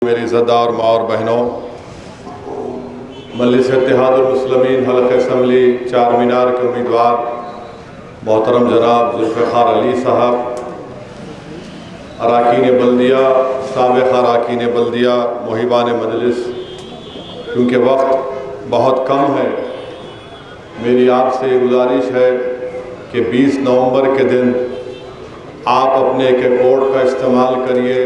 मेरी ज़द्दार माँ और बहनों, मजलिस इत्तेहादुल मुस्लिमीन हल्क़ असम्बली चार मीनार के उम्मीदवार मोहतरम जनाब जुल्फ़िकार अली साहब, अराकीन बल्दिया, साबिक़ अराकीन बल्दिया, मुहिबान मजलिस, क्योंकि वक्त बहुत कम है, मेरी आपसे गुजारिश है कि 20 नवंबर के दिन आप अपने एक वोट का इस्तेमाल करिए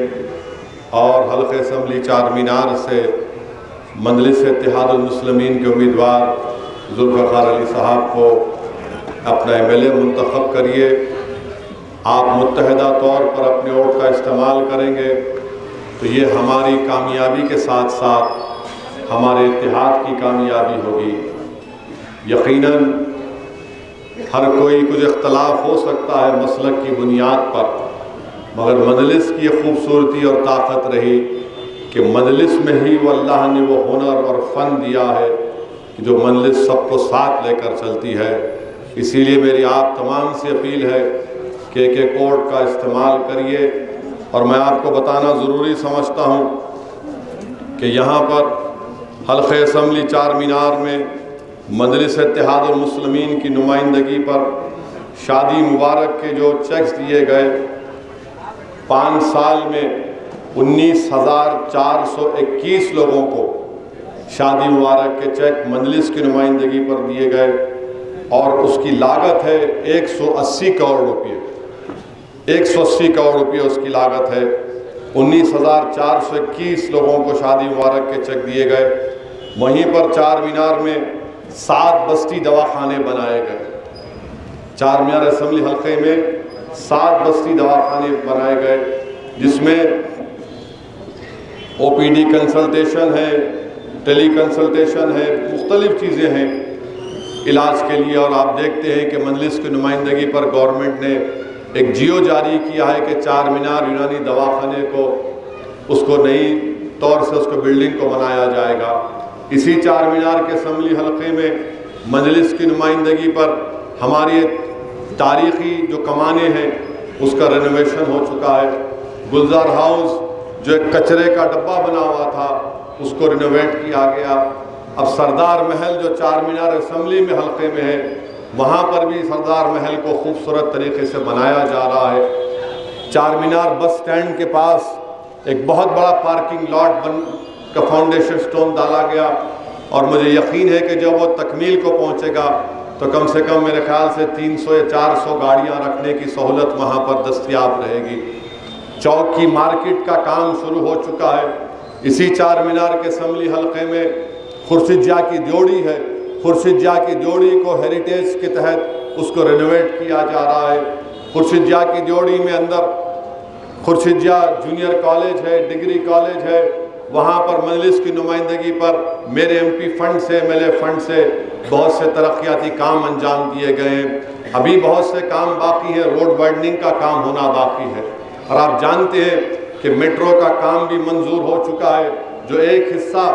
और हल्क़ असम्बली चार मीनार से मजलिस इत्तेहादुल मुस्लिमीन के उम्मीदवार जुल्फ़िकार अली साहब को अपना MLA मुंतखब करिए। आप मुत्तहिदा तौर पर अपने वोट का इस्तेमाल करेंगे तो ये हमारी कामयाबी के साथ साथ हमारे इत्तेहाद की कामयाबी होगी। यकीनन हर कोई कुछ इख्तलाफ हो सकता है मसलक की बुनियाद पर, मगर मजलिस की खूबसूरती और ताकत रही कि मजलिस में ही वो अल्लाह ने वो हुनर और फ़न दिया है कि जो मजलिस सबको साथ लेकर चलती है। इसीलिए मेरी आप तमाम से अपील है कि एक वोट का इस्तेमाल करिए। और मैं आपको बताना ज़रूरी समझता हूँ कि यहाँ पर हल्क़ असम्बली चार मीनार में मजलिस इत्तेहादुल मुस्लिमीन की नुमाइंदगी पर शादी मुबारक के जो चेक्स दिए गए, 5 साल में 19,421 लोगों को शादी मुबारक के चेक मजलिस की नुमाइंदगी पर दिए गए और उसकी लागत है 180 करोड़ रुपये। 180 करोड़ रुपये उसकी लागत है। 19,421 लोगों को शादी मुबारक के चेक दिए गए। वहीं पर चार मीनार में 7 बस्ती दवाखाने बनाए गए। चार मीनार असम्बली हल्के में 7 बस्ती दवाखाने बनाए गए, जिसमें OPD कंसल्टेशन है, टेली कंसल्टेशन है, मुख्तलिफ चीज़ें हैं इलाज के लिए। और आप देखते हैं कि मजलिस की नुमाइंदगी पर गवर्नमेंट ने एक जियो जारी किया है कि चार मीनार यूनानी दवाखाने को उसको नई तौर से उसको बिल्डिंग को बनाया जाएगा। इसी चार मीनार के असम्बली हल्के में मजलिस की नुमाइंदगी पर हमारी तारीख़ी जो कमाने हैं उसका रेनोवेशन हो चुका है। गुलजार हाउस जो एक कचरे का डब्बा बना हुआ था उसको रिनोवेट किया गया। अब सरदार महल जो चार मीनार असम्बली में हल्के में है, वहाँ पर भी सरदार महल को खूबसूरत तरीके से बनाया जा रहा है। चार मीनार बस स्टैंड के पास एक बहुत बड़ा पार्किंग लॉट का फाउंडेशन स्टोन डाला गया और मुझे यकीन है कि जब वो तकमील को पहुँचेगा तो कम से कम मेरे ख्याल से 300 या 400 गाड़ियाँ रखने की सहूलत वहाँ पर दस्तयाब रहेगी। चौक की मार्केट का काम शुरू हो चुका है। इसी चार मीनार के असम्बली हल्के में खुर्शीद जा की ड्योढ़ी है। खुर्शीद जा की ड्योढ़ी को हेरिटेज के तहत उसको रेनोवेट किया जा रहा है। खुर्शीद जा की ड्योढ़ी में अंदर खुर्शीद जा जूनियर कॉलेज है, डिग्री कॉलेज है। वहाँ पर मजलिस की नुमाइंदगी पर मेरे MP फंड से, MLA फंड से बहुत से तरक्याती काम अंजाम दिए गए हैं। अभी बहुत से काम बाकी हैं, रोड वाइडनिंग का काम होना बाकी है। और आप जानते हैं कि मेट्रो का काम भी मंजूर हो चुका है, जो एक हिस्सा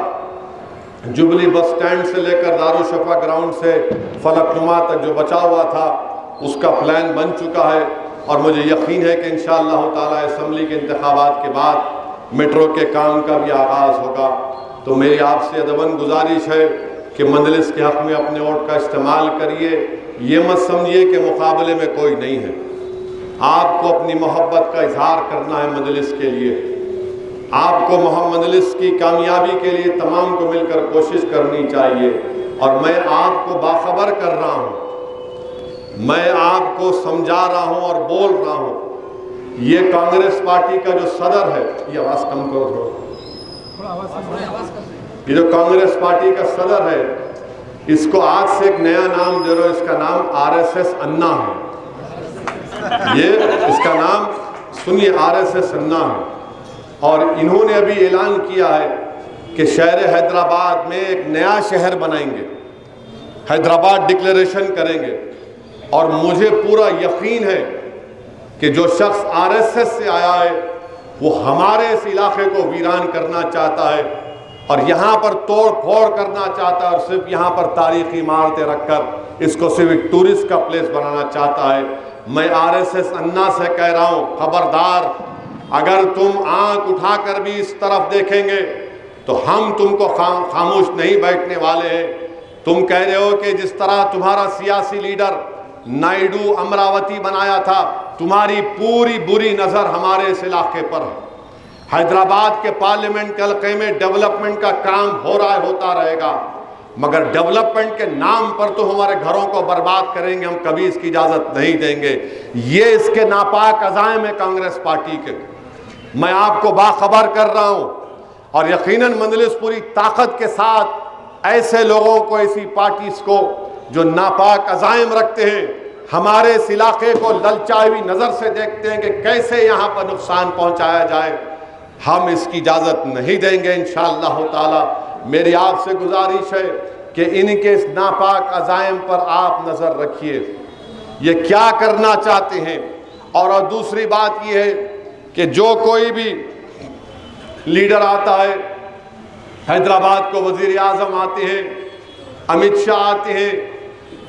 जुबली बस स्टैंड से लेकर दारुशफ़ा ग्राउंड से फलकनुमा तक जो बचा हुआ था उसका प्लान बन चुका है। और मुझे यकीन है कि इंशाअल्लाह ताला असम्बली के इंतखाबात के बाद मेट्रो के काम का भी आगाज़ होगा। तो मेरी आपसे अदबन गुजारिश है कि मजलिस के हक़ में अपने वोट का इस्तेमाल करिए। ये मत समझिए कि मुकाबले में कोई नहीं है। आपको अपनी मोहब्बत का इजहार करना है मजलिस के लिए। आपको मजलिस की कामयाबी के लिए तमाम को मिलकर कोशिश करनी चाहिए। और मैं आपको बाखबर कर रहा हूँ, मैं आपको समझा रहा हूँ और बोल रहा हूँ, ये कांग्रेस पार्टी का जो सदर है, ये आवाज़ कम करो थोड़ा, ये जो कांग्रेस पार्टी का सदर है, इसको आज से एक नया नाम दे रहे हो। इसका नाम RSS अन्ना है। ये इसका नाम सुनिए, RSS अन्ना है। और इन्होंने अभी ऐलान किया है कि शहर हैदराबाद में एक नया शहर बनाएंगे, हैदराबाद डिक्लेरेशन करेंगे। और मुझे पूरा यकीन है कि जो शख्स RSS से आया है वो हमारे इस इलाके को वीरान करना चाहता है और यहाँ पर तोड़ फोड़ करना चाहता है और सिर्फ यहाँ पर तारीखी इमारतें रखकर इसको सिर्फ एक टूरिस्ट का प्लेस बनाना चाहता है। मैं RSS अन्ना से कह रहा हूँ, खबरदार, अगर तुम आंख उठाकर भी इस तरफ देखेंगे तो हम तुमको खामोश नहीं बैठने वाले हैं। तुम कह रहे हो कि जिस तरह तुम्हारा सियासी लीडर नायडू अमरावती बनाया था, तुम्हारी पूरी बुरी नज़र हमारे इस इलाके पर है। हैदराबाद के पार्लियामेंट के हल्के में डेवलपमेंट का काम हो रहा है, होता रहेगा, मगर डेवलपमेंट के नाम पर तो हमारे घरों को बर्बाद करेंगे, हम कभी इसकी इजाज़त नहीं देंगे। ये इसके नापाक अज़ाइम है कांग्रेस पार्टी के। मैं आपको बाखबर कर रहा हूँ और यकीनन मजलिस पूरी ताकत के साथ ऐसे लोगों को, ऐसी पार्टीज को जो नापाक अज़ाइम रखते हैं, हमारे इस इलाके को ललचाई हुई नज़र से देखते हैं कि कैसे यहाँ पर नुकसान पहुँचाया जाए, हम इसकी इजाज़त नहीं देंगे इंशाअल्लाह ताला। मेरी आपसे गुजारिश है कि इनके इस नापाक अज़ाइम पर आप नज़र रखिए, ये क्या करना चाहते हैं। और दूसरी बात ये है कि जो कोई भी लीडर आता है, हैदराबाद को वज़ीर आज़म आते हैं, अमित शाह आते हैं,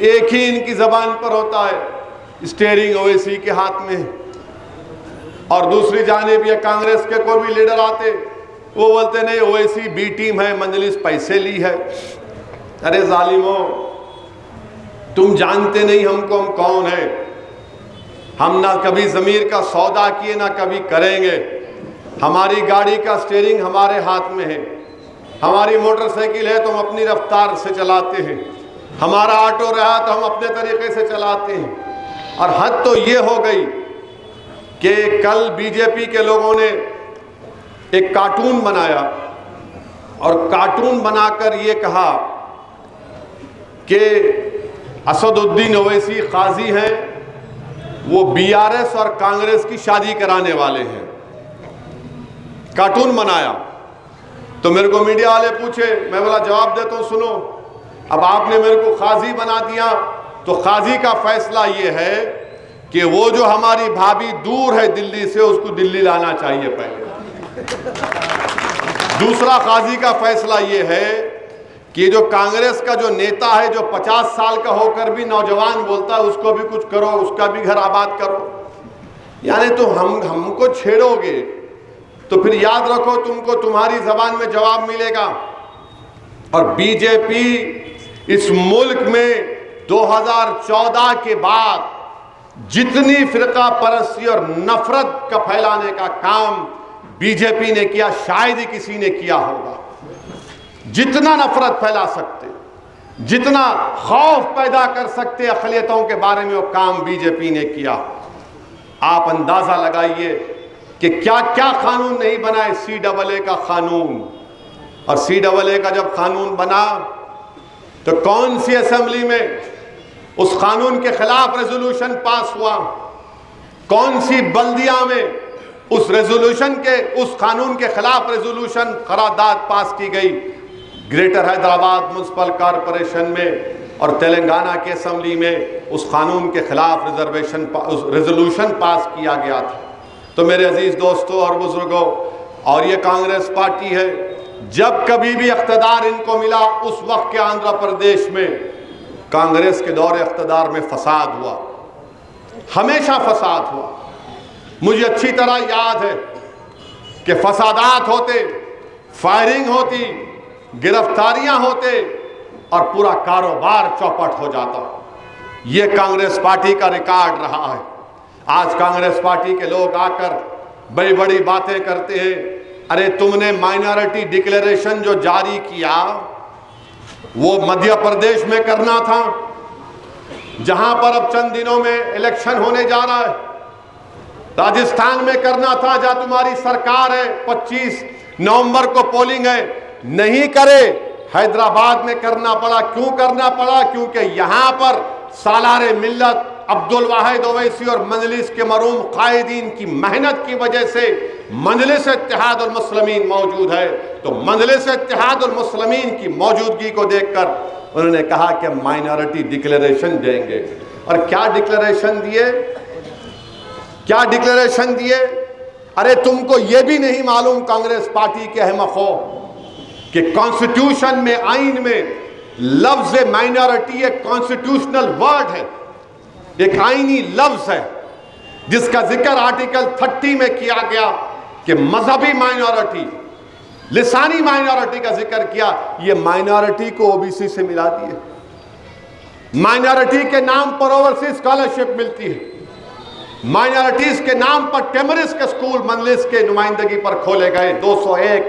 एक ही इनकी ज़बान पर होता है, स्टीयरिंग ओवैसी के हाथ में। और दूसरी जानिब ये कांग्रेस के कोई भी लीडर आते, वो बोलते नहीं ओवैसी बी टीम है, मजलिस पैसे ली है। अरे जालिमो, तुम जानते नहीं हमको, हम कौन है। हम ना कभी ज़मीर का सौदा किए, ना कभी करेंगे। हमारी गाड़ी का स्टीयरिंग हमारे हाथ में है, हमारी मोटरसाइकिल है तो हम अपनी रफ्तार से चलाते हैं, हमारा ऑटो रहा तो हम अपने तरीके से चलाते हैं। और हद तो ये हो गई कि कल बीजेपी के लोगों ने एक कार्टून बनाया और कार्टून बनाकर ये कहा कि असदुद्दीन ओवैसी काजी हैं, वो बीआरएस और कांग्रेस की शादी कराने वाले हैं। कार्टून बनाया तो मेरे को मीडिया वाले पूछे, मैं बोला जवाब देता हूँ, सुनो, अब आपने मेरे को काजी बना दिया तो काजी का फैसला ये है कि वो जो हमारी भाभी दूर है दिल्ली से, उसको दिल्ली लाना चाहिए पहले। दूसरा काजी का फैसला ये है कि जो कांग्रेस का जो नेता है, जो 50 साल का होकर भी नौजवान बोलता है, उसको भी कुछ करो, उसका भी घर आबाद करो। यानी तो हमको छेड़ोगे तो फिर याद रखो तुमको तुम्हारी जबान में जवाब मिलेगा। और बीजेपी इस मुल्क में 2014 के बाद जितनी फिरका परस्ती और नफरत का फैलाने का काम बीजेपी ने किया, शायद ही किसी ने किया होगा। जितना नफरत फैला सकते, जितना खौफ पैदा कर सकते अक़लियतों के बारे में, वो काम बीजेपी ने किया। आप अंदाजा लगाइए कि क्या क्या कानून नहीं बना है, CAA का कानून। और CAA का जब कानून बना तो कौन सी असेंबली में उस कानून के खिलाफ रेजोल्यूशन पास हुआ, कौन सी बल्दिया में उस रेजोल्यूशन के, उस कानून के खिलाफ रेजोल्यूशन करारदाद पास की गई। ग्रेटर हैदराबाद म्युनिसिपल कॉरपोरेशन में और तेलंगाना की असेंबली में उस कानून के खिलाफ रेजोल्यूशन पास किया गया था। तो मेरे अजीज दोस्तों और बुजुर्गों, और ये कांग्रेस पार्टी है, जब कभी भी इख्तिदार इनको मिला, उस वक्त के आंध्र प्रदेश में कांग्रेस के दौरे इख्तिदार में फसाद हुआ, हमेशा फसाद हुआ। मुझे अच्छी तरह याद है कि फसादात होते, फायरिंग होती, गिरफ्तारियां होते और पूरा कारोबार चौपट हो जाता। ये कांग्रेस पार्टी का रिकॉर्ड रहा है। आज कांग्रेस पार्टी के लोग आकर बड़ी बड़ी बातें करते हैं। अरे तुमने माइनॉरिटी डिक्लेरेशन जो जारी किया वो मध्य प्रदेश में करना था, जहां पर अब चंद दिनों में इलेक्शन होने जा रहा है। राजस्थान में करना था, जहां तुम्हारी सरकार है, 25 नवंबर को पोलिंग है, नहीं करे। हैदराबाद में करना पड़ा। क्यों करना पड़ा? क्योंकि यहां पर सालारे मिल्लत अब्दुल वाहिद ओवैसी और मजलिस के मरूम कायदीन की मेहनत की वजह से मजलिस इत्तेहादुल मुस्लिमीन मौजूद है। तो मजलिस इत्तेहादुल मुस्लिमीन की मौजूदगी को देखकर उन्होंने कहा कि माइनॉरिटी डिक्लेरेशन देंगे। और क्या डिक्लेरेशन दिए, क्या डिक्लेरेशन दिए? अरे तुमको यह भी नहीं मालूम कांग्रेस पार्टी के अहमक हो कि कॉन्स्टिट्यूशन में, आइन में लफ्ज माइनॉरिटी एक कॉन्स्टिट्यूशनल वर्ड है, एक आईनी लफ्ज है जिसका जिक्र आर्टिकल 30 में किया गया कि मजहबी माइनॉरिटी, लिसानी माइनॉरिटी का जिक्र किया, ये माइनॉरिटी को ओबीसी से मिलाती है। माइनॉरिटी के नाम पर ओवरसीज स्कॉलरशिप मिलती है। माइनॉरिटीज के नाम पर टेमरिस के स्कूल मजलिस के नुमाइंदगी पर खोले गए 201,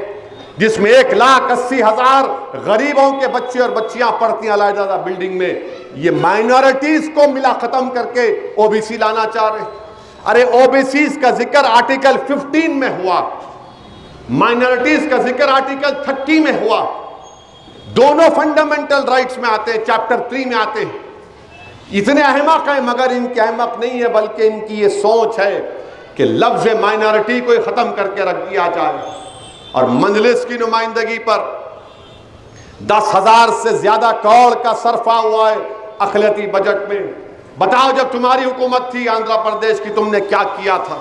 जिसमें 1,80,000 गरीबों के बच्चे और बच्चियां पढ़ती हैं अलग-अलग बिल्डिंग में। ये माइनॉरिटीज को मिला खत्म करके ओबीसी लाना चाह रहे। अरे ओबीसी का जिक्र आर्टिकल 15 में हुआ, माइनॉरिटीज का जिक्र आर्टिकल 30 में हुआ। दोनों फंडामेंटल राइट्स में आते हैं, चैप्टर 3 में आते हैं। इतने अहमक हैं, मगर इनके अहमक नहीं है, बल्कि इनकी ये सोच है कि लफ्ज माइनॉरिटी को खत्म करके रख दिया जाए। और मजलिस की नुमाइंदगी पर 10,000 से ज्यादा करोड़ का सरफा हुआ है अखिलती बजट में। बताओ, जब तुम्हारी हुकूमत थी आंध्र प्रदेश की, तुमने क्या किया था?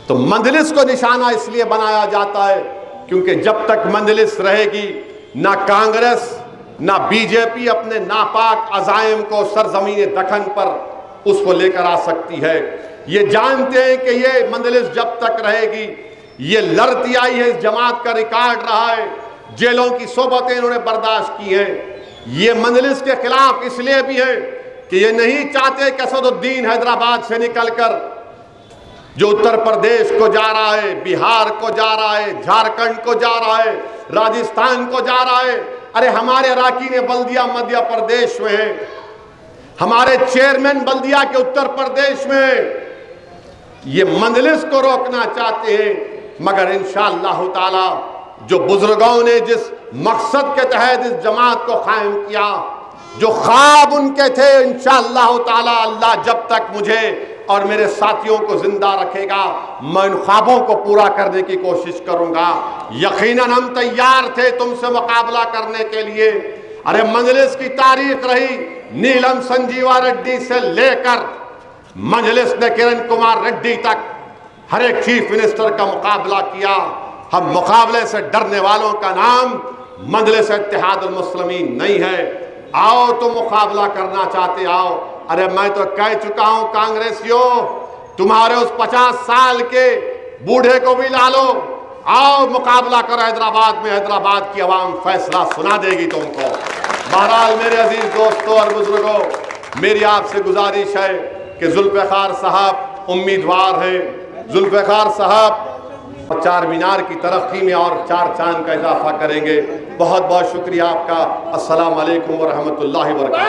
तो मजलिस को निशाना इसलिए बनाया जाता है क्योंकि जब तक मजलिस रहेगी, ना कांग्रेस ना बीजेपी अपने नापाक अजायम को सरजमीन दखन पर उसको लेकर आ सकती है। ये जानते हैं कि ये मजलिस जब तक रहेगी, ये लड़ती आई है, इस जमात का रिकॉर्ड रहा है, जेलों की सोबतें इन्होंने बर्दाश्त की हैं। ये मजलिस के खिलाफ इसलिए भी है कि ये नहीं चाहते कि असदुद्दीन हैदराबाद से निकलकर जो उत्तर प्रदेश को जा रहा है, बिहार को जा रहा है, झारखंड को जा रहा है, राजस्थान को जा रहा है। अरे हमारे अराकीन बल्दिया मध्य प्रदेश में है, हमारे चेयरमैन बल्दिया के उत्तर प्रदेश में। ये मजलिस को रोकना चाहते हैं, मगर इंशाअल्लाह ताला जो बुजुर्गों ने जिस मकसद के तहत इस जमात को कायम किया, जो ख्वाब उनके थे, इंशाअल्लाह ताला अल्लाह जब तक मुझे और मेरे साथियों को जिंदा रखेगा, मैं इन ख्वाबों को पूरा करने की कोशिश करूंगा। यकीनन हम तैयार थे तुमसे मुकाबला करने के लिए। अरे मजलिस की तारीख रही, नीलम संजीवा रेड्डी से लेकर मजलिस ने किरण कुमार रेड्डी तक हर एक चीफ मिनिस्टर का मुकाबला किया। हम मुकाबले से डरने वालों का नाम मजलिस इत्तेहादुल मुस्लिमीन नहीं है। आओ तुम मुकाबला करना चाहते आओ। अरे मैं तो कह चुका हूं कांग्रेसियों, तुम्हारे उस 50 साल के बूढ़े को भी ला लो, आओ मुकाबला करो हैदराबाद में। हैदराबाद की आवाम फैसला सुना देगी तुमको। बहरहाल मेरे अजीज दोस्तों और बुजुर्गों, मेरी आपसे गुजारिश है कि जुल्फ़िकार साहब उम्मीदवार हैं। जुल्फ़िकार साहब चार मीनार की तरक्की में और 4 चांद का इजाफा करेंगे। बहुत बहुत शुक्रिया आपका। अस्सलाम वालेकुम व रहमतुल्लाहि व बरकातहू।